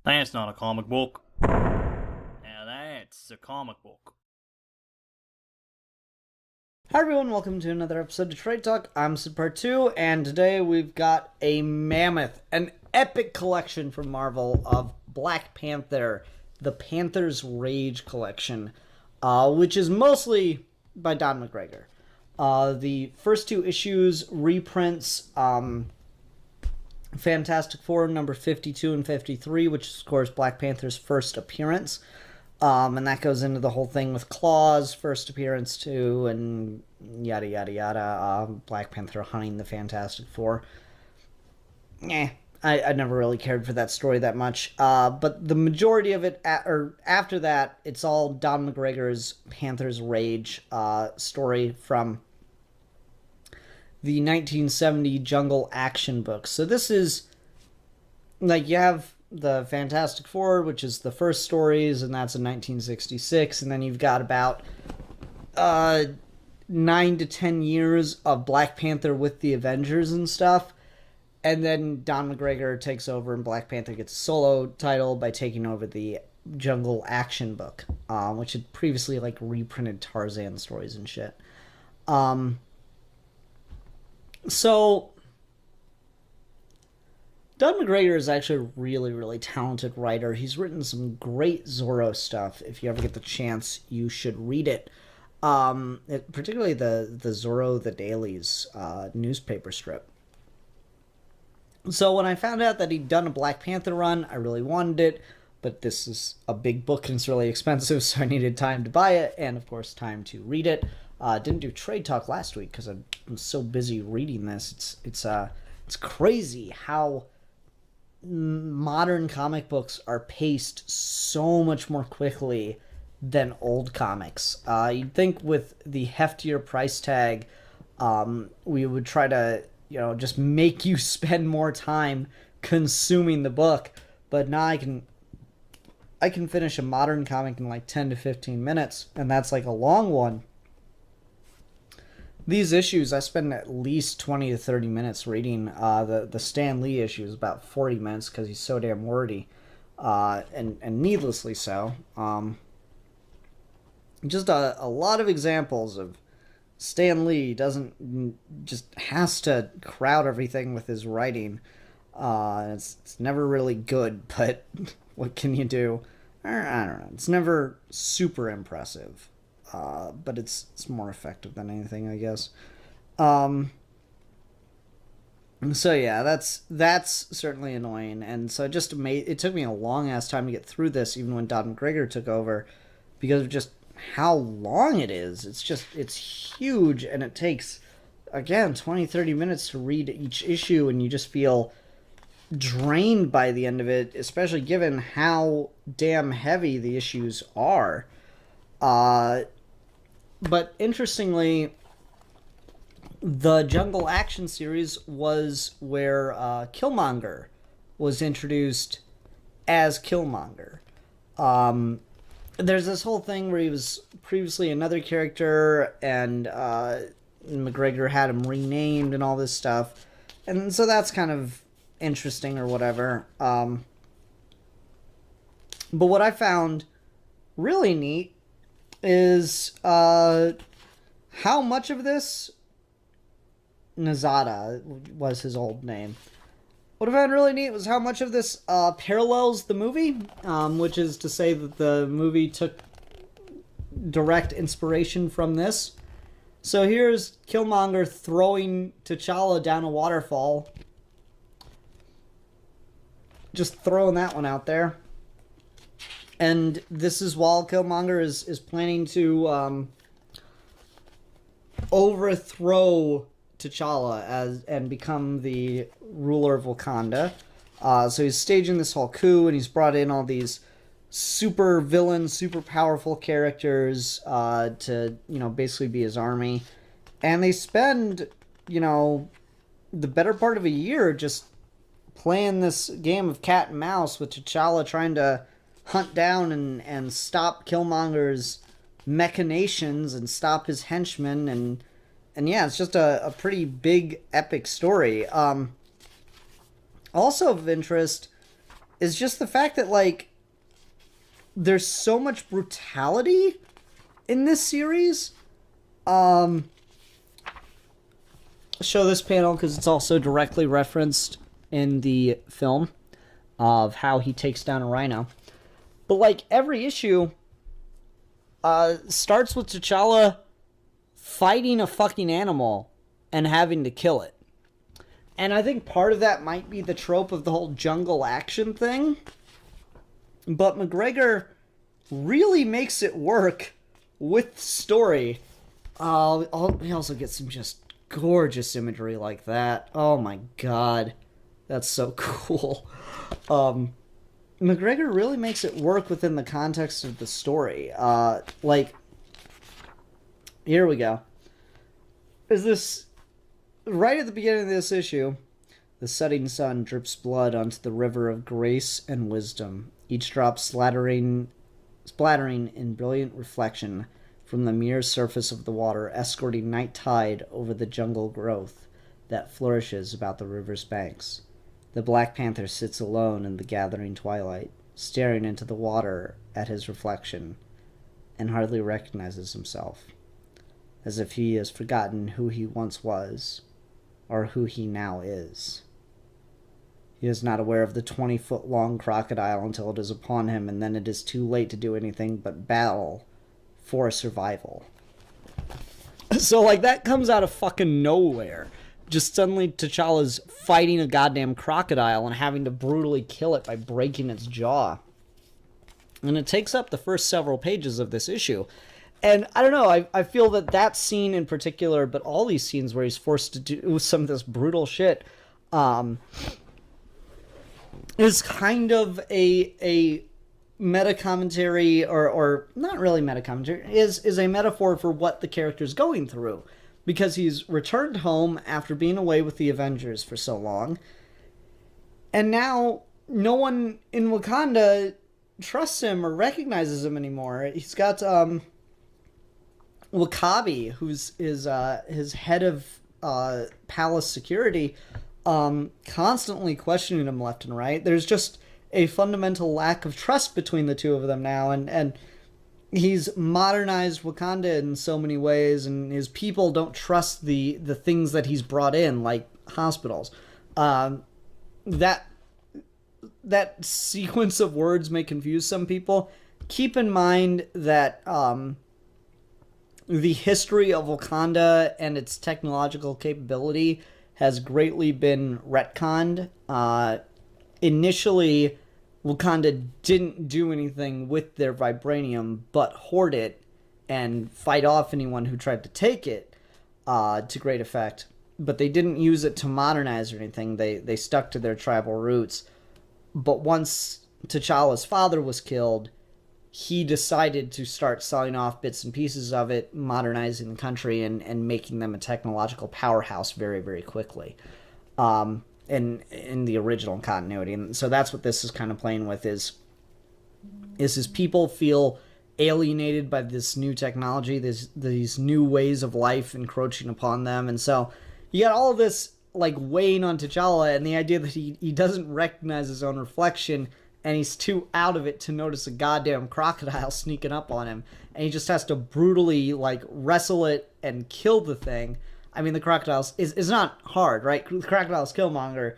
That's not a comic book. Now that's a comic book. Hi everyone, welcome to another episode of Trade Talk. I'm Sid Part 2, and today we've got a mammoth, an epic collection from Marvel of Black Panther, the Panther's Rage collection, which is mostly by Don McGregor. The first two issues reprints Fantastic Four number 52 and 53, which is, of course, Black Panther's first appearance. And that goes into the whole thing with Claw's first appearance too, and yada yada yada. Black Panther hunting the Fantastic Four. I never really cared for that story that much. But the majority of it, after that, it's all Don McGregor's Panther's Rage story from the 1970 Jungle Action book. So this is, like, you have the Fantastic Four, which is the first stories, and that's in 1966, and then you've got about 9 to 10 years of Black Panther with the Avengers and stuff, and then Don McGregor takes over, and Black Panther gets a solo title by taking over the Jungle Action book, which had previously, like, reprinted Tarzan stories and shit. So Doug McGregor is actually a really, really talented writer. He's written some great Zorro stuff. If you ever get the chance, you should read it. Particularly the Zorro the Dailies newspaper strip. So when I found out that he'd done a Black Panther run, I really wanted it. But this is a big book and it's really expensive, so I needed time to buy it and, of course, time to read it. Didn't do Trade Talk last week because I'm so busy reading this. It's crazy how modern comic books are paced so much more quickly than old comics. You'd think with the heftier price tag, we would try to, just make you spend more time consuming the book. But now I can finish a modern comic in like 10 to 15 minutes, and that's like a long one. These issues, I spend at least 20 to 30 minutes reading. The Stan Lee issue is about 40 minutes because he's so damn wordy, and needlessly so. Just a lot of examples of Stan Lee just has to crowd everything with his writing. It's never really good, but what can you do? I don't know. It's never super impressive. But it's more effective than anything, I guess. So yeah, that's certainly annoying, and so it took me a long ass time to get through this, even when Don McGregor took over, because of just how long it is. It's huge, and it takes, again, 20-30 minutes to read each issue, and you just feel drained by the end of it, especially given how damn heavy the issues are. But interestingly, the Jungle Action series was where Killmonger was introduced as Killmonger. There's this whole thing where he was previously another character, and McGregor had him renamed and all this stuff. And so that's kind of interesting or whatever. But what I found really neat is how much of this, Nazada was his old name. What I found really neat was how much of this parallels the movie, which is to say that the movie took direct inspiration from this. So here's Killmonger throwing T'Challa down a waterfall. Just throwing that one out there. And this is while Killmonger is planning to overthrow T'Challa and become the ruler of Wakanda. So he's staging this whole coup, and he's brought in all these super villains, super powerful characters to, basically be his army. And they spend, the better part of a year just playing this game of cat and mouse with T'Challa trying to hunt down and stop Killmonger's machinations and stop his henchmen, and yeah, it's just a pretty big epic story. Also of interest is just the fact that, like, there's so much brutality in this series. Show this panel because it's also directly referenced in the film of how he takes down a rhino. But, like, every issue starts with T'Challa fighting a fucking animal and having to kill it. And I think part of that might be the trope of the whole jungle action thing. But McGregor really makes it work with story. We also get some just gorgeous imagery like that. Oh my god. That's so cool. McGregor really makes it work within the context of the story. Like, here we go. Is this right at the beginning of this issue? The setting sun drips blood onto the river of grace and wisdom, each drop splattering in brilliant reflection from the mirror surface of the water, escorting night tide over the jungle growth that flourishes about the river's banks. The Black Panther sits alone in the gathering twilight, staring into the water at his reflection, and hardly recognizes himself, as if he has forgotten who he once was, or who he now is. He is not aware of the 20-foot-long crocodile until it is upon him, and then it is too late to do anything but battle for survival. So, like, that comes out of fucking nowhere. Just suddenly T'Challa's fighting a goddamn crocodile and having to brutally kill it by breaking its jaw. And it takes up the first several pages of this issue. And I don't know, I feel that scene in particular, but all these scenes where he's forced to do some of this brutal shit, is kind of a meta commentary, or not really meta commentary, is a metaphor for what the character's going through. Because he's returned home after being away with the Avengers for so long. And now no one in Wakanda trusts him or recognizes him anymore. He's got Wakabi, who's his head of palace security, constantly questioning him left and right. There's just a fundamental lack of trust between the two of them now, and he's modernized Wakanda in so many ways, and his people don't trust the things that he's brought in, like hospitals. That sequence of words may confuse some people. Keep in mind that the history of Wakanda and its technological capability has greatly been retconned. Initially, Wakanda didn't do anything with their vibranium but hoard it and fight off anyone who tried to take it to great effect. But they didn't use it to modernize or anything. They stuck to their tribal roots. But once T'Challa's father was killed, he decided to start selling off bits and pieces of it, modernizing the country, and making them a technological powerhouse very, very quickly. In the original continuity. And so that's what this is kind of playing with, is his people feel alienated by this new technology, these new ways of life encroaching upon them. And so you got all of this, like, weighing on T'Challa, and the idea that he doesn't recognize his own reflection, and he's too out of it to notice a goddamn crocodile sneaking up on him, and he just has to brutally, like, wrestle it and kill the thing. I mean, the crocodile is not hard, right? The crocodile's Killmonger,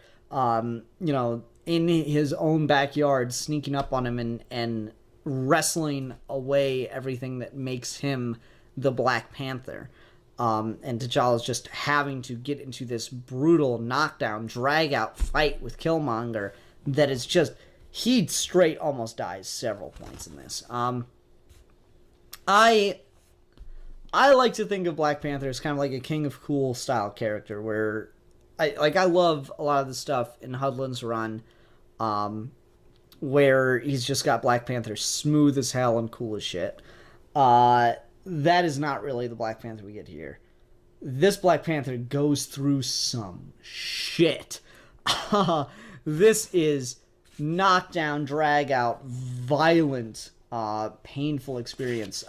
in his own backyard, sneaking up on him and wrestling away everything that makes him the Black Panther. And T'Challa's just having to get into this brutal knockdown, drag-out fight with Killmonger that is just... he straight almost dies several points in this. I like to think of Black Panther as kind of like a King of Cool style character, where I love a lot of the stuff in Hudlin's run, where he's just got Black Panther smooth as hell and cool as shit. That is not really the Black Panther we get here. This Black Panther goes through some shit. This is knockdown, drag out, violent, painful experience.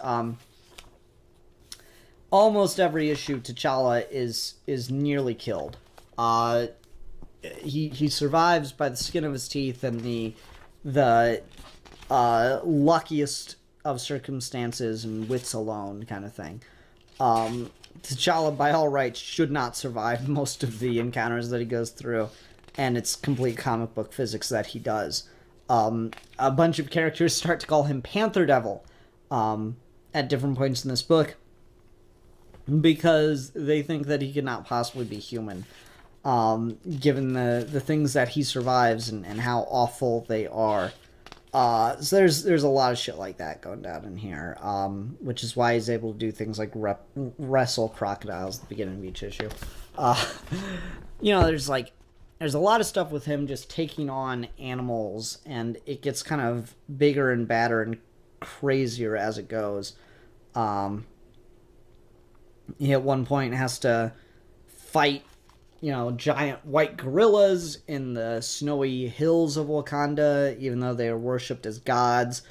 Almost every issue, T'Challa is nearly killed. He survives by the skin of his teeth and the the luckiest of circumstances and wits alone kind of thing. T'Challa, by all rights, should not survive most of the encounters that he goes through, and it's complete comic book physics that he does. A bunch of characters start to call him Panther Devil at different points in this book because they think that he could not possibly be human, given the things that he survives and how awful they are. So there's a lot of shit like that going down in here, which is why he's able to do things like wrestle crocodiles at the beginning of each issue. There's a lot of stuff with him just taking on animals, and it gets kind of bigger and badder and crazier as it goes. He at one point has to fight, giant white gorillas in the snowy hills of Wakanda, even though they are worshipped as gods.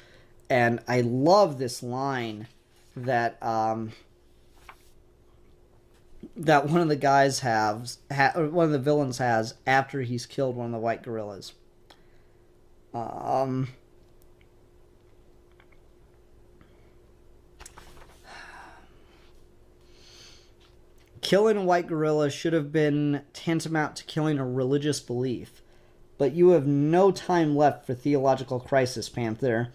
And I love this line that that one of the guys one of the villains has after he's killed one of the white gorillas. Killing a white gorilla should have been tantamount to killing a religious belief. But you have no time left for theological crisis, Panther.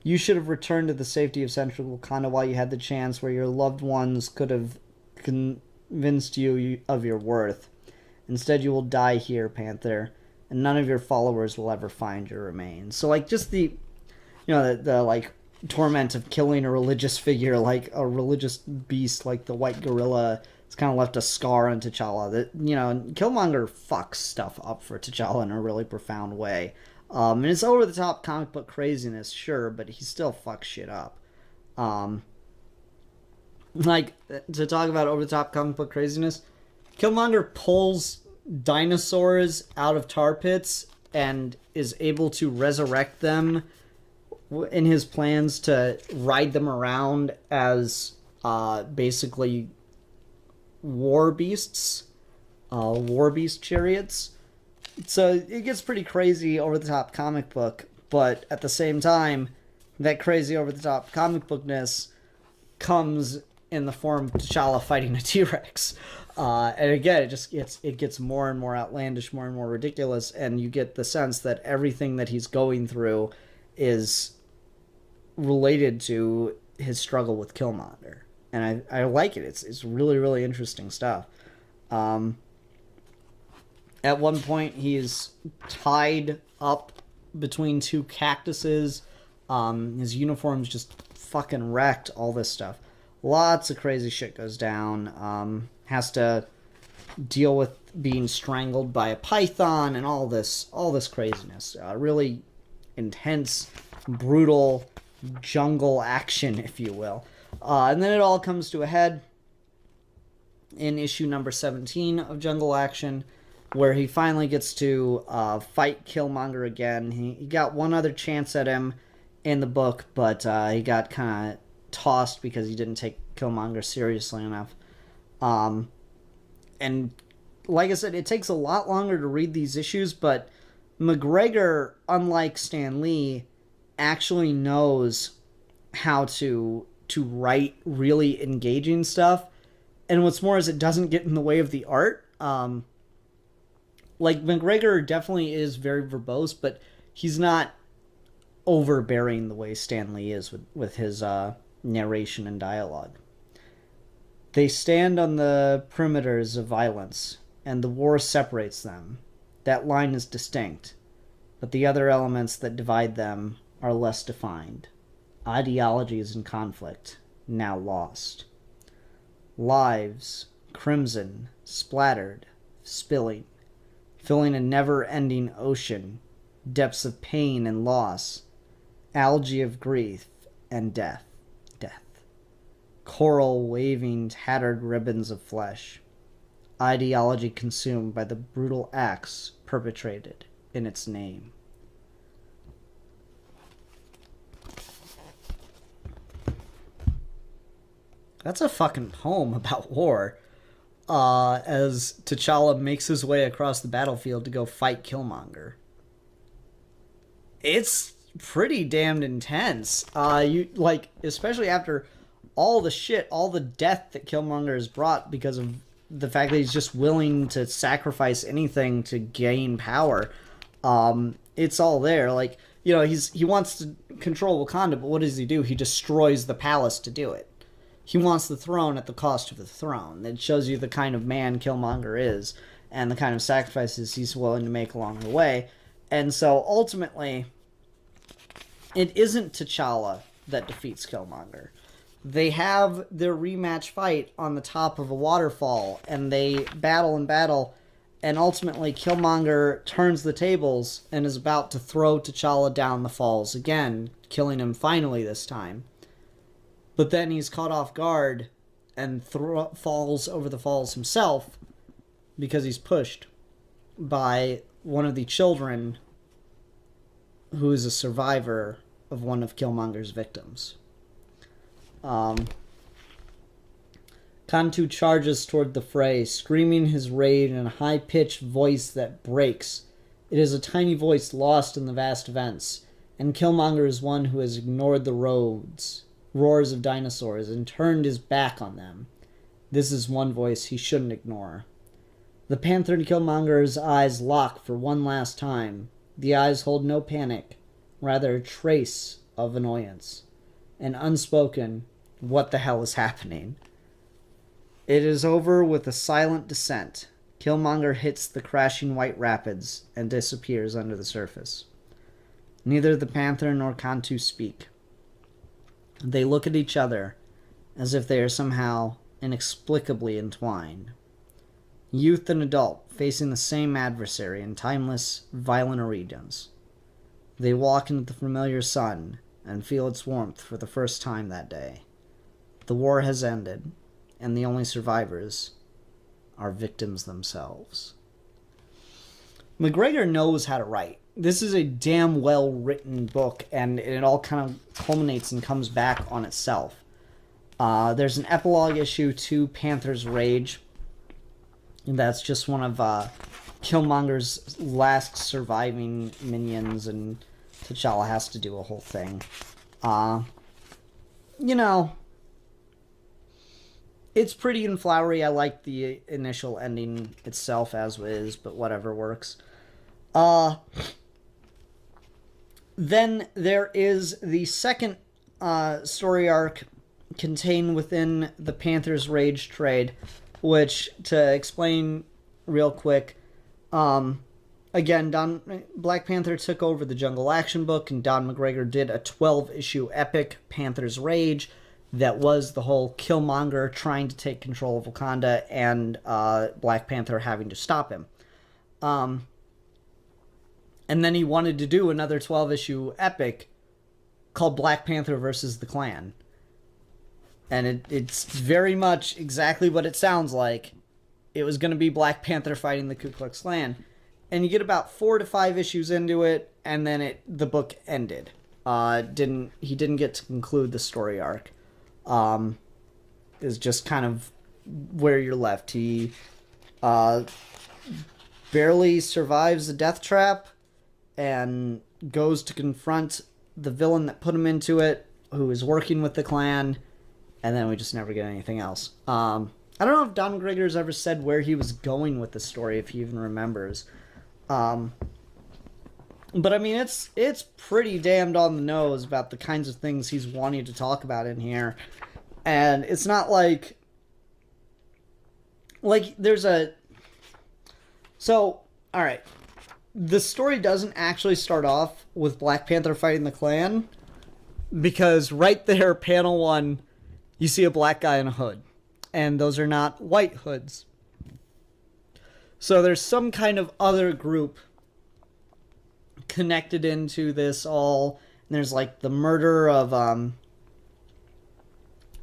You should have returned to the safety of central Wakanda while you had the chance, where your loved ones could have convinced you of your worth. Instead, you will die here, Panther, and none of your followers will ever find your remains. So, just the torment of killing a religious figure, like a religious beast, like the white gorilla. It's kind of left a scar on T'Challa. That Killmonger fucks stuff up for T'Challa in a really profound way. And it's over the top comic book craziness, sure, but he still fucks shit up. To talk about over the top comic book craziness, Killmonger pulls dinosaurs out of tar pits and is able to resurrect them in his plans to ride them around as basically war beast chariots. So it gets pretty crazy over the top comic book, but at the same time, that crazy over the top comic bookness comes in the form of T'Challa fighting a T-Rex. And again, it gets more and more outlandish, more and more ridiculous, and you get the sense that everything that he's going through is related to his struggle with Killmonger. And I like it. It's really, really interesting stuff. At one point, he's tied up between two cactuses. His uniform's just fucking wrecked, all this stuff. Lots of crazy shit goes down. Has to deal with being strangled by a python and all this craziness. Really intense, brutal jungle action, if you will. And then it all comes to a head in issue number 17 of Jungle Action, where he finally gets to fight Killmonger again. He got one other chance at him in the book, but he got kind of tossed because he didn't take Killmonger seriously enough. And like I said, it takes a lot longer to read these issues, but McGregor, unlike Stan Lee, actually knows how to write really engaging stuff. And what's more is it doesn't get in the way of the art. McGregor definitely is very verbose, but he's not overbearing the way Stan Lee is with his narration and dialogue. They stand on the perimeters of violence, and the war separates them. That line is distinct, but the other elements that divide them are less defined. Ideologies in conflict, now lost. Lives, crimson, splattered, spilling, filling a never-ending ocean, depths of pain and loss, algae of grief and death. Coral waving tattered ribbons of flesh. Ideology consumed by the brutal acts perpetrated in its name. That's a fucking poem about war. As T'Challa makes his way across the battlefield to go fight Killmonger. It's pretty damned intense. You like, especially after all the shit, all the death that Killmonger has brought because of the fact that he's just willing to sacrifice anything to gain power. It's all there. Like, you know, he wants to control Wakanda, but what does he do? He destroys the palace to do it. He wants the throne at the cost of the throne. It shows you the kind of man Killmonger is and the kind of sacrifices he's willing to make along the way. And so ultimately, it isn't T'Challa that defeats Killmonger. They have their rematch fight on the top of a waterfall, and they battle and battle, and ultimately Killmonger turns the tables and is about to throw T'Challa down the falls again, killing him finally this time. But then he's caught off guard and falls over the falls himself because he's pushed by one of the children who is a survivor of one of Killmonger's victims. Kantu charges toward the fray, screaming his rage in a high-pitched voice that breaks. It is a tiny voice lost in the vast events, and Killmonger is one who has ignored the roars of dinosaurs and turned his back on them. This is one voice he shouldn't ignore. The Panther and Killmonger's eyes lock for one last time. The eyes hold no panic, rather a trace of annoyance. An unspoken, what the hell is happening? It is over with a silent descent. Killmonger hits the crashing white rapids and disappears under the surface. Neither the Panther nor Kantu speak. They look at each other as if they are somehow inexplicably entwined. Youth and adult facing the same adversary in timeless, violent arenas. They walk into the familiar sun and feel its warmth for the first time that day. The war has ended, and the only survivors are victims themselves. McGregor knows how to write. This is a damn well-written book, and it all kind of culminates and comes back on itself. There's an epilogue issue to Panther's Rage. And that's just one of Killmonger's last surviving minions, and T'Challa has to do a whole thing. You know, it's pretty and flowery. I like the initial ending itself as is, but whatever works. Then there is the second story arc contained within the Panther's Rage trade, which, to explain real quick, again, Black Panther took over the Jungle Action book, and Don McGregor did a 12-issue epic, Panther's Rage, that was the whole Killmonger trying to take control of Wakanda and Black Panther having to stop him. And then he wanted to do another 12-issue epic called Black Panther versus the Klan. And it's very much exactly what it sounds like. It was going to be Black Panther fighting the Ku Klux Klan. And you get about 4 to 5 issues into it, and then the book ended. He didn't get to conclude the story arc. Is just kind of where you're left. He barely survives the death trap and goes to confront the villain that put him into it, who is working with the Klan, and then we just never get anything else. I don't know if Don McGregor's ever said where he was going with the story, if he even remembers. But I mean, it's pretty damned on the nose about the kinds of things he's wanting to talk about in here. And it's not like there's a... So, alright. The story doesn't actually start off with Black Panther fighting the Klan, because right there, panel 1, you see a black guy in a hood. And those are not white hoods. So there's some kind of other group connected into this all. And there's like the murder of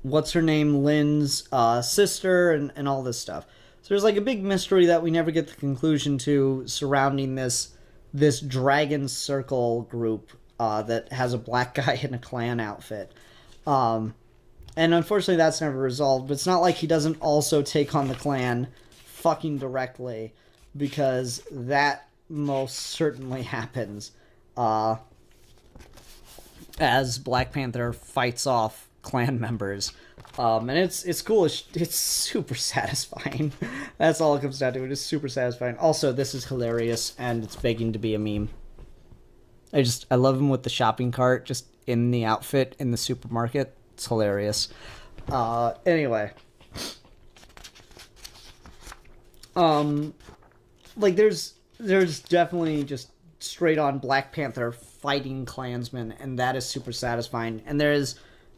what's her name, Lynn's sister, and all this stuff. So there's like a big mystery that we never get the conclusion to surrounding this Dragon Circle group that has a black guy in a Klan outfit. And unfortunately that's never resolved, but it's not like he doesn't also take on the Klan fucking directly, because that most certainly happens. as Black Panther fights off clan members. And it's cool. It's super satisfying. That's all it comes down to. It is super satisfying. Also, this is hilarious, and it's begging to be a meme. I love him with the shopping cart just in the outfit in the supermarket. It's hilarious. Anyway. Like there's definitely just straight on Black Panther fighting Klansmen, and that is super satisfying. And there is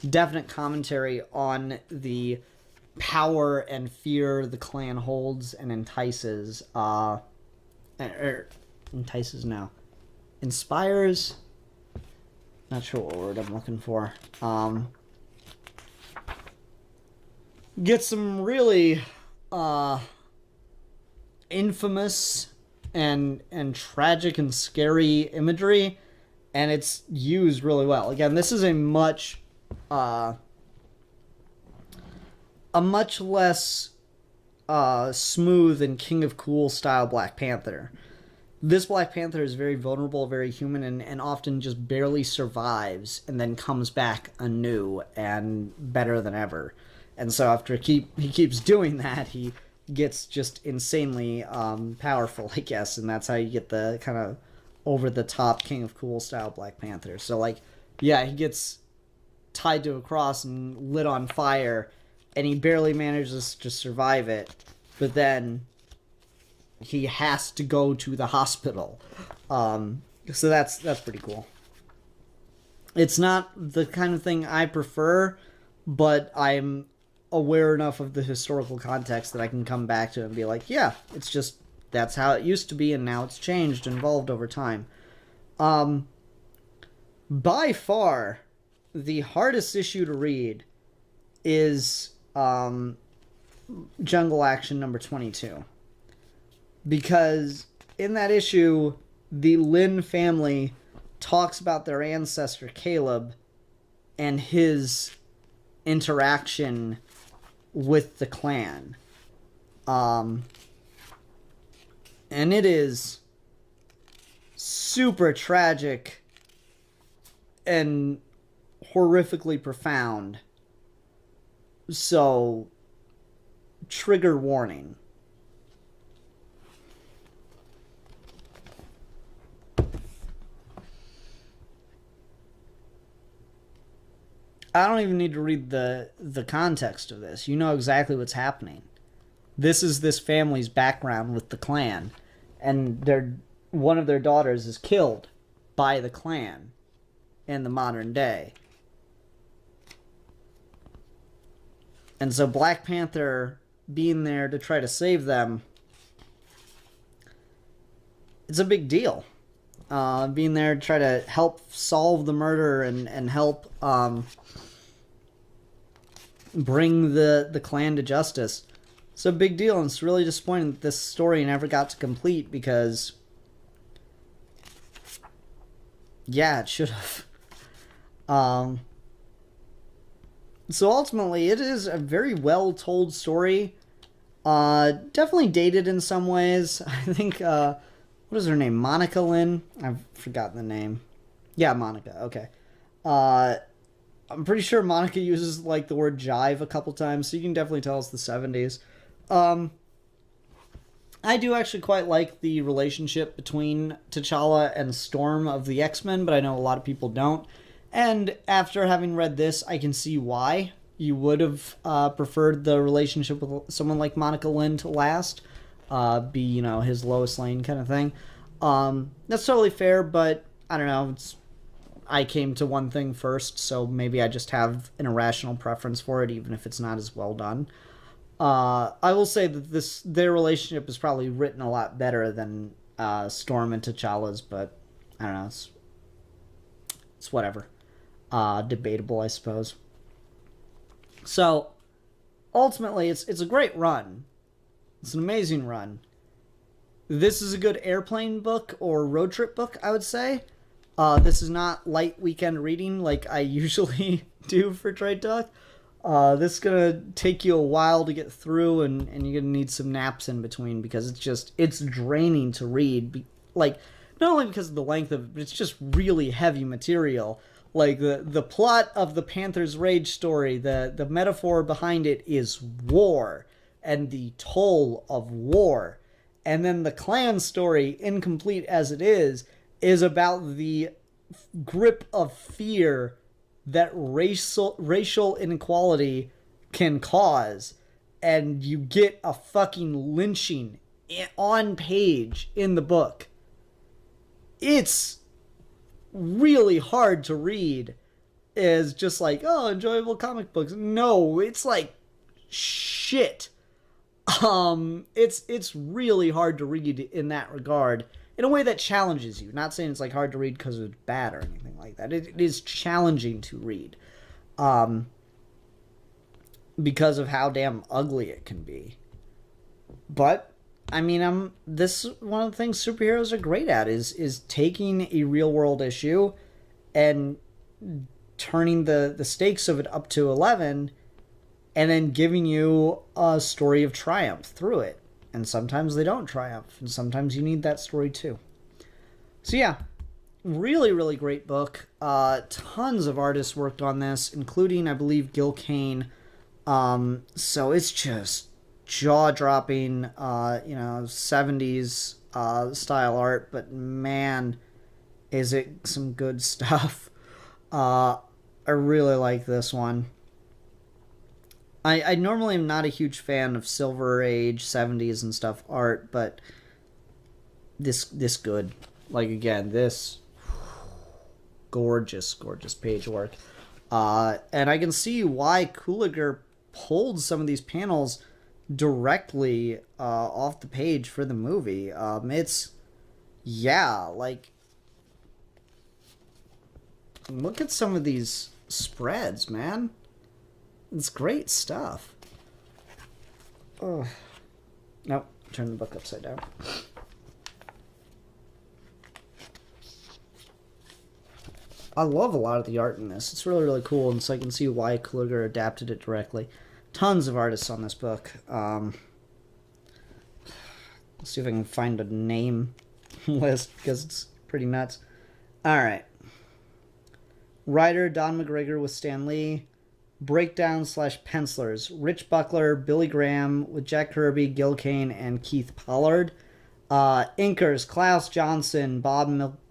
definite commentary on the power and fear the clan holds and entices. Inspires. Not sure what word I'm looking for. Get some really infamous and tragic and scary imagery, and it's used really well. Again, this is a much less smooth and King of Cool style Black Panther. This Black Panther is very vulnerable, very human, and often just barely survives and then comes back anew and better than ever. And so after he keeps doing that, he gets just insanely powerful, I guess, and that's how you get the kind of over-the-top King of Cool style Black Panther. So, like, yeah, he gets tied to a cross and lit on fire, and he barely manages to survive it, but then he has to go to the hospital. So that's pretty cool. It's not the kind of thing I prefer, but I'm aware enough of the historical context that I can come back to it and be like, yeah, it's just, that's how it used to be, and now it's changed and evolved over time. By far, the hardest issue to read is Jungle Action number 22. Because in that issue, the Lin family talks about their ancestor, Caleb, and his interaction with the clan. And it is super tragic and horrifically profound. So, trigger warning. I don't even need to read the context of this. You know exactly what's happening. This is this family's background with the clan, and one of their daughters is killed by the clan in the modern day. And so Black Panther being there to try to save them, it's a big deal. Being there to try to help solve the murder and help bring the clan to justice. It's a big deal, and it's really disappointing that this story never got to complete because, yeah, it should have. So ultimately, it is a very well told story. Definitely dated in some ways. I think, what is her name? Monica Lin? I've forgotten the name. Yeah, Monica. Okay. I'm pretty sure Monica uses, like, the word jive a couple times, so you can definitely tell it's the 70s. I do actually quite like the relationship between T'Challa and Storm of the X-Men, but I know a lot of people don't. And after having read this, I can see why you would have preferred the relationship with someone like Monica Lin to last. Be, you know, his Lois Lane kind of thing. That's totally fair, but I don't know, I came to one thing first, so maybe I just have an irrational preference for it, even if it's not as well done. I will say that their relationship is probably written a lot better than Storm and T'Challa's, but I don't know, it's whatever. Debatable, I suppose. So, ultimately, it's a great run. It's an amazing run. This is a good airplane book or road trip book, I would say. This is not light weekend reading like I usually do for Trade Talk. This is going to take you a while to get through, and you're going to need some naps in between because it's draining to read. Like, not only because of the length of it, but it's just really heavy material. Like the plot of the Panther's Rage story, the metaphor behind it is war and the toll of war. And then the clan story, incomplete as it is about the grip of fear that racial inequality can cause. And you get a fucking lynching on page in the book. It's really hard to read as just like, oh, enjoyable comic books. No, it's like shit. It's really hard to read in that regard, in a way that challenges you. Not saying it's like hard to read because it's bad or anything like that. It is challenging to read, because of how damn ugly it can be. But I mean, this one of the things superheroes are great at is taking a real world issue and turning the stakes of it up to 11, and then giving you a story of triumph through it. And sometimes they don't triumph, and sometimes you need that story too. So yeah, really, really great book. Tons of artists worked on this, including, I believe, Gil Kane. So it's just jaw-dropping, 70s style art, but man, is it some good stuff. I really like this one. I normally am not a huge fan of Silver Age, 70s and stuff art, but this good. Like, again, this gorgeous page work. And I can see why Cooliger pulled some of these panels directly off the page for the movie. Look at some of these spreads, man. It's great stuff. Oh. Nope, turn the book upside down. I love a lot of the art in this. It's really, really cool, and so I can see why Kluger adapted it directly. Tons of artists on this book. Let's see if I can find a name list, because it's pretty nuts. Alright. Writer Don McGregor with Stan Lee. Breakdown/pencilers: Rich Buckler, Billy Graham with Jack Kirby, Gil Kane, and Keith Pollard. Inkers: Klaus Johnson, Bob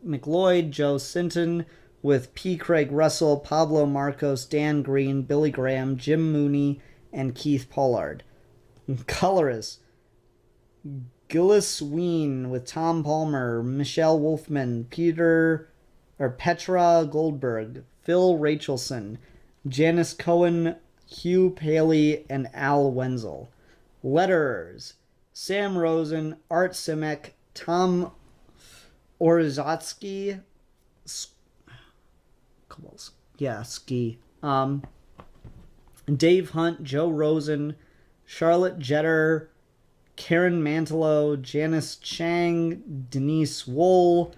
McLeod, Joe Sinton with P. Craig Russell, Pablo Marcos, Dan Green, Billy Graham, Jim Mooney, and Keith Pollard. Colorists: Gillis Ween with Tom Palmer, Michelle Wolfman, Petra Goldberg, Phil Rachelson, Janice Cohen, Hugh Paley, and Al Wenzel. Letterers: Sam Rosen, Art Simek, Tom Orzatsky, Dave Hunt, Joe Rosen, Charlotte Jeter, Karen Mantelo, Janice Chang, Denise Wool,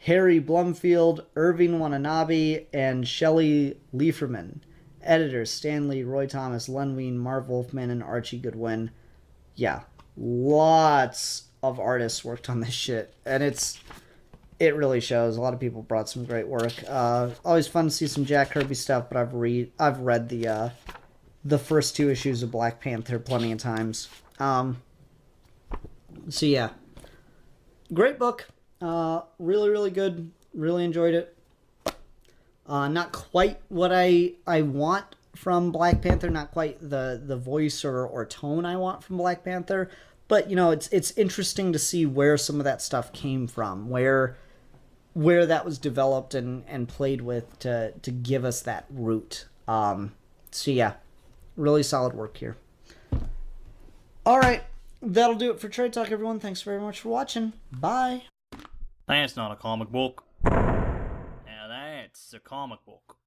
Harry Blumfield, Irving Watanabe, and Shelley Lieferman. Editors: Stanley, Roy Thomas, Len Wein, Marv Wolfman, and Archie Goodwin. Yeah, lots of artists worked on this shit, and it really shows. A lot of people brought some great work. Always fun to see some Jack Kirby stuff, but I've read the first 2 issues of Black Panther plenty of times. So yeah, great book. Really, really good. Really enjoyed it. Not quite what I want from Black Panther. Not quite the voice or tone I want from Black Panther. But, it's interesting to see where some of that stuff came from. Where that was developed and played with to give us that root. So yeah, really solid work here. Alright, that'll do it for Trade Talk, everyone. Thanks very much for watching. Bye. That's not a comic book. Now that's a comic book.